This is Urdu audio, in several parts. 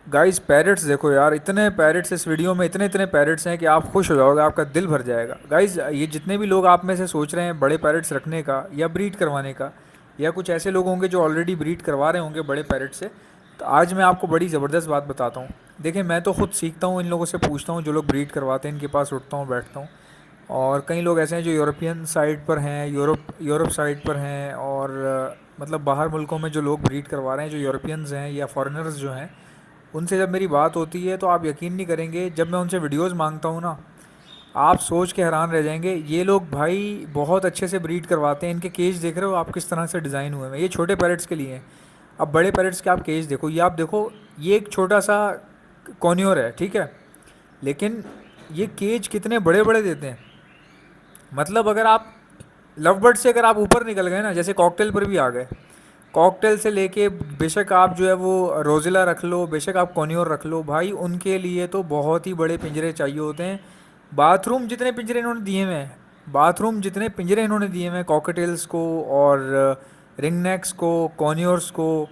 گائز پیرٹس دیکھو یار، اتنے پیرٹس اس ویڈیو میں، اتنے اتنے پیرٹس ہیں کہ آپ خوش ہو جاؤ گے، آپ کا دل بھر جائے گا گائز. یہ جتنے بھی لوگ آپ میں سے سوچ رہے ہیں بڑے پیرٹس رکھنے کا یا بریڈ کروانے کا، یا کچھ ایسے لوگ ہوں گے جو آلریڈی بریڈ کروا رہے ہوں گے بڑے پیرٹ سے، تو آج میں آپ کو بڑی زبردست بات بتاتا ہوں. دیکھیں میں تو خود سیکھتا ہوں، ان لوگوں سے پوچھتا ہوں جو لوگ بریڈ کرواتے ہیں، ان کے پاس اٹھتا ہوں بیٹھتا ہوں. اور کئی لوگ ایسے ہیں جو یورپین سائڈ پر ہیں، یورپ سائڈ پر ہیں، اور مطلب باہر ملکوں میں جو لوگ بریڈ کروا رہے ہیں، جو یورپینز ہیں یا فارنرز جو ہیں، ان سے جب میری بات ہوتی ہے تو آپ یقین نہیں کریں گے، جب میں ان سے ویڈیوز مانگتا ہوں نا، آپ سوچ کے حیران رہ جائیں گے. یہ لوگ بھائی بہت اچھے سے بریڈ کرواتے ہیں. ان کے کیج دیکھ رہے ہو آپ کس طرح سے ڈیزائن ہوئے ہیں، یہ چھوٹے پیرٹس کے لیے ہیں. اب بڑے پیرٹس کے آپ کیج دیکھو، یہ آپ دیکھو، یہ ایک چھوٹا سا کونیور ہے ٹھیک ہے، لیکن یہ کیج کتنے بڑے بڑے دیتے ہیں. مطلب اگر آپ لو برڈ سے اگر آپ اوپر نکل گئے نا، جیسے کاکٹیل پر بھی آ گئے، کاکٹیل سے لے کے بے شک آپ جو ہے وہ روزیلا رکھ لو، بے شک آپ کونیور رکھ لو، بھائی ان کے لیے تو بہت ہی بڑے پنجرے چاہیے ہوتے ہیں. باتھ روم جتنے پنجرے انہوں نے دیے ہوئے ہیں، باتھ روم جتنے پنجرے انہوں نے دیے ہوئے ہیں کاکٹیلس کو، اور رنگ نیکس کو، کونیورس کو،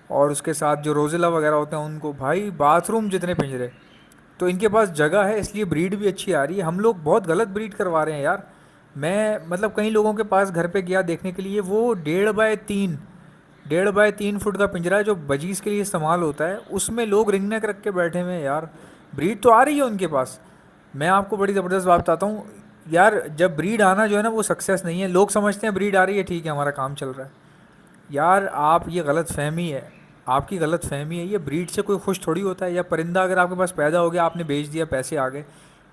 اور اس کے ساتھ جو روزیلا وغیرہ ہوتے ہیں ان کو، بھائی باتھ روم جتنے پنجرے. تو ان کے پاس جگہ ہے، اس لیے بریڈ بھی اچھی آ رہی ہے. ہم لوگ بہت غلط بریڈ کروا رہے ہیں یار. میں مطلب کئی لوگوں کے پاس گھر پہ گیا دیکھنے کے لیے، وہ 1.5 بائی 3 فٹ کا پنجرا ہے جو بجیز کے لیے استعمال ہوتا ہے، اس میں لوگ رنگ نیک رکھ کے بیٹھے ہوئے ہیں یار. بریڈ تو آ رہی ہے ان کے پاس. میں آپ کو بڑی زبردست بات بتاتا ہوں یار، جب بریڈ آنا جو ہے نا وہ سکسیس نہیں ہے. لوگ سمجھتے ہیں بریڈ آ رہی ہے ٹھیک ہے ہمارا کام چل رہا ہے. یار آپ یہ غلط فہمی ہے، آپ کی غلط فہمی ہے. یہ بریڈ سے کوئی خوش تھوڑی ہوتا ہے. یا پرندہ اگر آپ کے پاس پیدا ہو گیا، آپ نے بیچ دیا، پیسے آ گئے،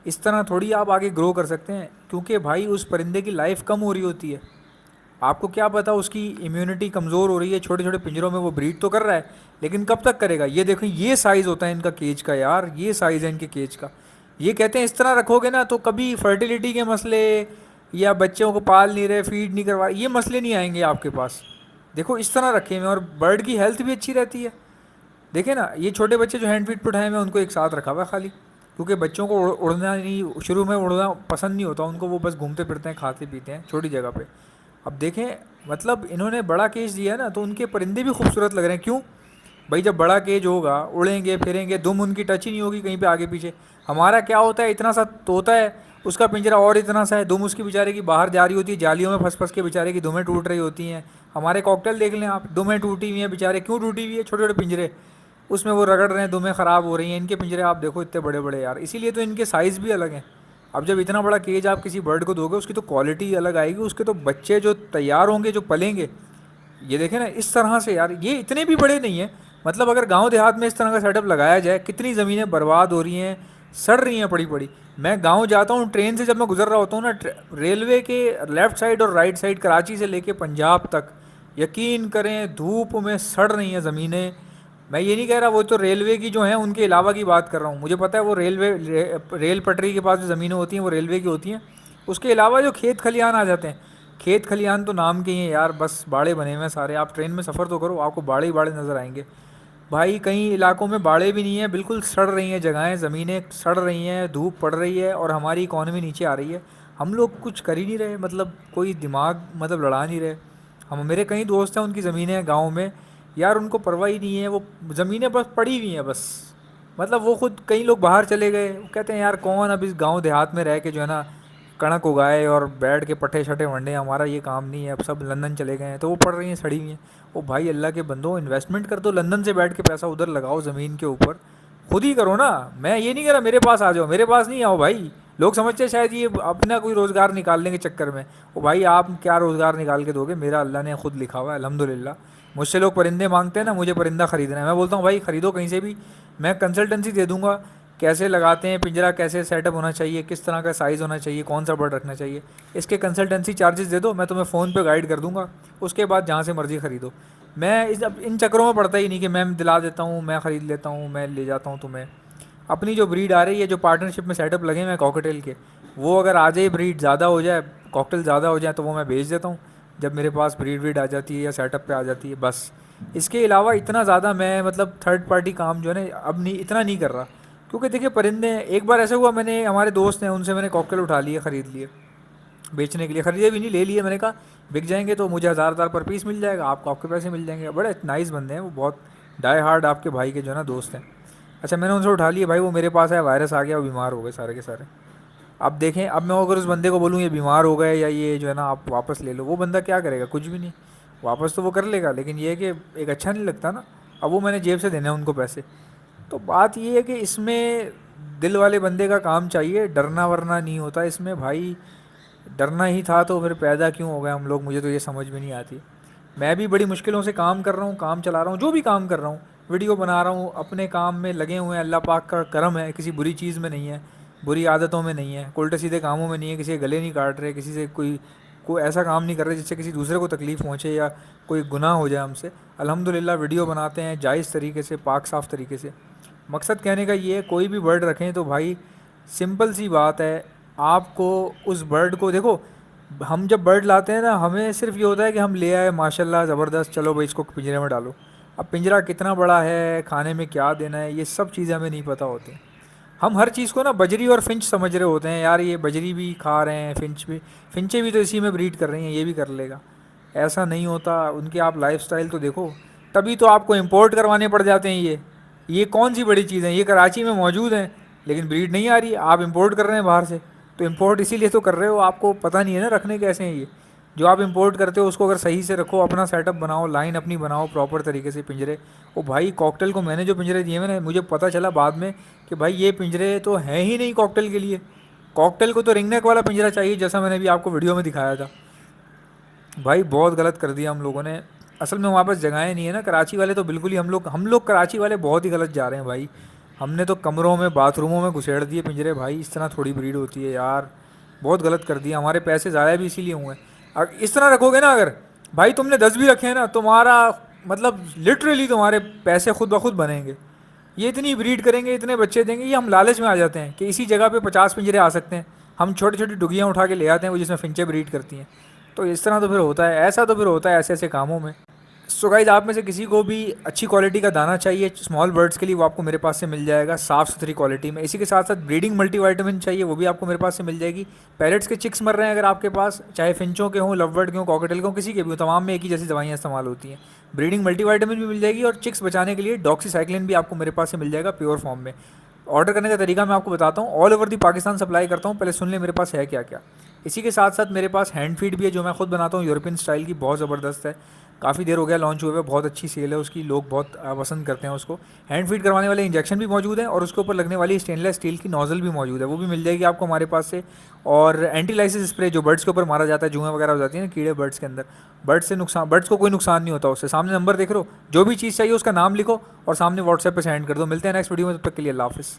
اس طرح تھوڑی آپ آگے گرو کر سکتے ہیں. کیونکہ بھائی اس پرندے کی لائف کم ہو رہی ہوتی ہے. آپ کو کیا پتا اس کی امیونٹی کمزور ہو رہی ہے، چھوٹے چھوٹے پنجروں میں وہ بریڈ تو کر رہا ہے، لیکن کب تک کرے گا. یہ دیکھیں یہ سائز ہوتا ہے ان کا کیج کا یار، یہ سائز ہے ان کے کیج کا. یہ کہتے ہیں اس طرح رکھو گے نا تو کبھی فرٹیلیٹی کے مسئلے، یا بچوں کو پال نہیں رہے، فیڈ نہیں کروا، یہ مسئلے نہیں آئیں گے آپ کے پاس. دیکھو اس طرح رکھے ہوئے، اور برڈ کی ہیلتھ بھی اچھی رہتی ہے. دیکھیں نا یہ چھوٹے بچے جو ہینڈ فیٹ پٹھائے ہوئے ہیں ان کو ایک ساتھ رکھا ہوا ہے خالی، کیونکہ بچوں کو اڑنا نہیں، شروع میں اڑنا پسند نہیں ہوتا ان کو، وہ بس گھومتے پھرتے ہیں، کھاتے پیتے ہیں چھوٹی جگہ پہ. اب دیکھیں مطلب انہوں نے بڑا کیج دیا ہے نا، تو ان کے پرندے بھی خوبصورت لگ رہے ہیں. کیوں بھائی؟ جب بڑا کیج ہوگا، اڑیں گے پھریں گے، دم ان کی ٹچ ہی نہیں ہوگی کہیں پہ آگے پیچھے. ہمارا کیا ہوتا ہے، اتنا سا طوطا ہے، اس کا پنجرا اور اتنا سا ہے، دم اس کی بیچارے کی باہر جا رہی ہوتی ہے، جالیوں میں پھنس پھنس کے بیچارے کی دمیں ٹوٹ رہی ہوتی ہیں. ہمارے کاکٹیل دیکھ لیں آپ، دمیں ٹوٹی ہوئی ہیں بیچارے. کیوں ٹوٹی ہوئی ہے؟ چھوٹے چھوٹے پنجرے، اس میں وہ رگڑ رہے ہیں، دمیں خراب ہو رہی ہیں. ان کے پنجرے آپ دیکھو اتنے بڑے بڑے یار، اسی لیے تو ان کے سائز بھی الگ ہیں. اب جب اتنا بڑا کیج آپ کسی برڈ کو دو گے، اس کی تو کوالٹی الگ آئے گی، اس کے تو بچے جو تیار ہوں گے، جو پلیں گے. یہ دیکھیں نا اس طرح سے یار، یہ اتنے بھی بڑے نہیں ہیں. مطلب اگر گاؤں دیہات میں اس طرح کا سیٹ اپ لگایا جائے، کتنی زمینیں برباد ہو رہی ہیں، سڑ رہی ہیں پڑی پڑی. میں گاؤں جاتا ہوں ٹرین سے، جب میں گزر رہا ہوتا ہوں نا، ریلوے کے لیفٹ سائڈ اور رائٹ سائڈ، کراچی سے لے کے پنجاب تک، یقین کریں دھوپ میں سڑ رہی ہیں زمینیں. میں یہ نہیں کہہ رہا، وہ تو ریلوے کی جو ہیں ان کے علاوہ کی بات کر رہا ہوں. مجھے پتہ ہے وہ ریل پٹری کے پاس جو زمینیں ہوتی ہیں وہ ریلوے کی ہوتی ہیں. اس کے علاوہ جو کھیت کھلیان آ جاتے ہیں، کھیت کھلیان تو نام کے ہی ہیں یار، بس باڑے بنے ہوئے ہیں سارے. آپ ٹرین میں سفر تو کرو، آپ کو باڑے ہی باڑے نظر آئیں گے. بھائی کئی علاقوں میں باڑے بھی نہیں ہیں، بالکل سڑ رہی ہیں جگہیں، زمینیں سڑ رہی ہیں، دھوپ پڑ رہی ہے، اور ہماری اکانومی نیچے آ رہی ہے. ہم لوگ کچھ کر ہی نہیں رہے، مطلب کوئی دماغ مطلب لڑا نہیں رہے. میرے کئی دوست ہیں ان کی زمینیں ہیں گاؤں میں، یار ان کو پرواہ ہی نہیں ہے، وہ زمینیں بس پڑی ہوئی ہیں بس. مطلب وہ خود کئی لوگ باہر چلے گئے، وہ کہتے ہیں یار کون اب اس گاؤں دیہات میں رہ کے جو ہے نا کڑک اگائے اور بیٹھ کے پٹھے شٹے ونڈے، ہمارا یہ کام نہیں ہے. اب سب لندن چلے گئے ہیں تو وہ پڑ رہی ہیں، سڑی ہوئی ہیں. او بھائی اللہ کے بندو، انویسٹمنٹ کر دو، لندن سے بیٹھ کے پیسہ ادھر لگاؤ زمین کے اوپر، خود ہی کرو نا. میں یہ نہیں کہہ رہا میرے پاس آ جاؤ، میرے پاس نہیں آؤ بھائی. لوگ سمجھتے ہیں شاید یہ اپنا کوئی روزگار نکالنے کے چکر میں. او بھائی آپ کیا روزگار نکال کے دو گے؟ میرا اللہ نے خود لکھا ہوا ہے الحمد للہ. مجھ سے لوگ پرندے مانگتے ہیں نا، مجھے پرندہ خریدنا ہے، میں بولتا ہوں بھائی خریدو کہیں سے بھی، میں کنسلٹنسی دے دوں گا، کیسے لگاتے ہیں پنجرا، کیسے سیٹ اپ ہونا چاہیے، کس طرح کا سائز ہونا چاہیے، کون سا برڈ رکھنا چاہیے. اس کے کنسلٹنسی چارجز دے دو، میں تمہیں فون پہ گائیڈ کر دوں گا. اس کے بعد جہاں سے مرضی خریدو. میں ان چکروں میں پڑتا ہی نہیں کہ میں دلا دیتا ہوں، میں خرید لیتا ہوں، میں لے جاتا ہوں تمہیں. اپنی جو بریڈ آ رہی ہے، جو پارٹنرشپ میں سیٹ اپ لگے ہیں کاکٹیل کے، وہ اگر آ جائے بریڈ زیادہ ہو جائے، کاکٹیل زیادہ ہو جائے، تو وہ میں بھیج دیتا ہوں جب میرے پاس بریڈ آ جاتی ہے یا سیٹ اپ پہ آ جاتی ہے بس. اس کے علاوہ اتنا زیادہ میں مطلب تھرڈ پارٹی کام جو ہے نا اب نہیں، اتنا نہیں کر رہا. کیونکہ دیکھیے پرندے، ایک بار ایسا ہوا، میں نے ہمارے دوست ہیں ان سے میں نے کاکٹیل اٹھا لیے، خرید لیے بیچنے کے لیے. خریدے بھی نہیں، لے لیے. میں نے کہا بک جائیں گے تو مجھے 1000 پر پیس مل جائے گا، آپ کو آپ کے پیسے مل جائیں گے. بڑے نائس بندے ہیں وہ، بہت ڈائی ہارڈ آپ کے بھائی کے جو ہے نا دوست ہیں. اچھا میں نے ان سے اٹھا لیا بھائی، وہ میرے پاس آیا، وائرس آ گیا، وہ بیمار ہو گئے سارے کے سارے. اب دیکھیں، اب میں اگر اس بندے کو بولوں یہ بیمار ہو گئے یا یہ جو ہے نا آپ واپس لے لو، وہ بندہ کیا کرے گا؟ کچھ بھی نہیں. واپس تو وہ کر لے گا، لیکن یہ ہے کہ ایک اچھا نہیں لگتا نا. اب وہ میں نے جیب سے دینے ہیں ان کو پیسے. تو بات یہ ہے کہ اس میں دل والے بندے کا کام چاہیے، ڈرنا ورنا نہیں ہوتا اس میں بھائی. ڈرنا ہی تھا تو پھر پیدا کیوں ہو گئے ہم لوگ؟ مجھے تو یہ سمجھ میں نہیں آتی. میں بھی بڑی مشکلوں سے کام کر رہا ہوں، کام چلا رہا ہوں، جو بھی کام کر رہا ہوں، ویڈیو بنا رہا ہوں، اپنے کام میں لگے ہوئے ہیں. اللہ پاک کا کرم ہے، کسی بری چیز میں نہیں ہے، بری عادتوں میں نہیں ہے، الٹے سیدھے کاموں میں نہیں ہے، کسی کے گلے نہیں کاٹ رہے، کسی سے کوئی ایسا کام نہیں کر رہے جس سے کسی دوسرے کو تکلیف پہنچے یا کوئی گناہ ہو جائے ہم سے. الحمدللہ ویڈیو بناتے ہیں جائز طریقے سے، پاک صاف طریقے سے. مقصد کہنے کا یہ ہے، کوئی بھی برڈ رکھیں تو بھائی سمپل سی بات ہے، آپ کو اس برڈ کو دیکھو. ہم جب برڈ لاتے ہیں نا، ہمیں صرف یہ ہوتا ہے کہ ہم لے آئے ماشاء اللہ زبردست، چلو بھائی اس کو پنجرے میں ڈالو. اب پنجرہ کتنا بڑا ہے، کھانے میں کیا دینا ہے، یہ سب چیزیں ہمیں نہیں پتہ ہوتی. ہم ہر چیز کو نا بجری اور فنچ سمجھ رہے ہوتے ہیں، یار یہ بجری بھی کھا رہے ہیں، فنچ بھی، فنچیں بھی تو اسی میں بریڈ کر رہی ہیں، یہ بھی کر لے گا. ایسا نہیں ہوتا. ان کے آپ لائف سٹائل تو دیکھو. تبھی تو آپ کو امپورٹ کروانے پڑ جاتے ہیں. یہ کون سی بڑی چیز ہے؟ یہ کراچی میں موجود ہیں لیکن بریڈ نہیں آ رہی، آپ امپورٹ کر رہے ہیں باہر سے. تو امپورٹ اسی لیے تو کر رہے ہو، آپ کو پتہ نہیں ہے نا رکھنے کیسے ہیں یہ. جو آپ امپورٹ کرتے ہو اس کو اگر صحیح سے رکھو، اپنا سیٹ اپ بناؤ، لائن اپنی بناؤ پراپر طریقے سے پنجرے. او بھائی کاکٹیل کو میں نے جو پنجرے دیے میں نے، مجھے پتہ چلا بعد میں کہ بھائی یہ پنجرے تو ہیں ہی نہیں کاکٹیل کے لیے. کاکٹیل کو تو رنگ نیک والا پنجرا چاہیے، جیسا میں نے بھی آپ کو ویڈیو میں دکھایا تھا. بھائی بہت غلط کر دیا ہم لوگوں نے. اصل میں وہاں پاس جگہیں نہیں ہے نا. کراچی والے تو بالکل ہی ہم لوگ کراچی والے بہت ہی غلط جا رہے ہیں بھائی. ہم نے تو کمروں میں، باتھ روموں میں گھسیڑ دیے پنجرے. بھائی اس طرح تھوڑی بریڈ ہوتی ہے یار، بہت غلط کر دیا. ہمارے پیسے ضائع بھی اسی لیے ہوئے ہیں. اور اس طرح رکھو گے نا، اگر بھائی تم نے 10 بھی رکھے ہیں نا، تمہارا مطلب لٹرلی تمہارے پیسے خود بخود بنیں گے. یہ اتنی بریڈ کریں گے، اتنے بچے دیں گے. یہ ہم لالچ میں آ جاتے ہیں کہ اسی جگہ پہ 50 پنجرے آ سکتے ہیں. ہم چھوٹی چھوٹی ڈگیاں اٹھا کے لے آتے ہیں وہ، جس میں فنچیں بریڈ کرتی ہیں. تو اس طرح تو پھر ہوتا ہے، ایسا تو پھر ہوتا ہے ایسے ایسے کاموں میں. سو گائز، آپ میں سے کسی کو بھی اچھی کوالٹی کا دانہ چاہیے اسمال برڈس کے لیے، وہ آپ کو میرے پاس سے مل جائے گا صاف ستھری کوالٹی میں. اسی کے ساتھ ساتھ بریڈنگ ملٹی وائٹامن چاہیے، وہ بھی آپ کو میرے پاس سے مل جائے گی. پیرٹس کے چکس مر رہے ہیں اگر آپ کے پاس، چاہے فنچوں کے ہوں، لو برڈ کے ہوں، کاکٹیل کے ہوں، کسی کے بھی ہوں، تمام میں ایک ہی جیسی دوائیاں استعمال ہوتی ہیں. بریڈنگ ملٹی وائٹامن بھی مل جائے گی، اور چکس بچانے کے لیے ڈاکسی سائیکلین بھی آپ کو میرے پاس سے مل جائے گا پیور فارم میں. آرڈر کرنے کا طریقہ میں آپ کو بتاتا ہوں. All over the Pakistan supply کرتا ہوں. پہلے سن لیں میرے پاس ہے کیا کیا. اسی کے ساتھ ساتھ میرے پاس ہینڈ فیڈ بھی ہے جو میں خود بناتا ہوں، یورپین اسٹائل کی، بہت زبردست ہے. کافی دیر ہو گیا لانچ ہوئے ہوئے، بہت اچھی سیل ہے اس کی، لوگ بہت پسند کرتے ہیں اس کو. ہینڈ فیڈ کروانے والے انجیکشن بھی موجود ہیں، اور اس کے اوپر لگنے والی اسٹین لیس اسٹیل کی نوزل بھی موجود ہے، وہ بھی مل جائے گی آپ کو ہمارے پاس سے. اور اینٹی لائسس اسپرے جو برڈس کے اوپر مارا جاتا ہے، جوئیں وغیرہ ہو جاتی ہیں نا کیڑے برڈس کے اندر، برڈس کو کوئی نقصان نہیں ہوتا اس سے. سامنے نمبر دیکھ رہو، جو بھی چیز چاہیے اس کا نام لکھو اور سامنے واٹس ایپ پہ سینڈ کر دو. ملتے ہیں نیکسٹ ویڈیو میں، تب تک کے لیے اللہ حافظ.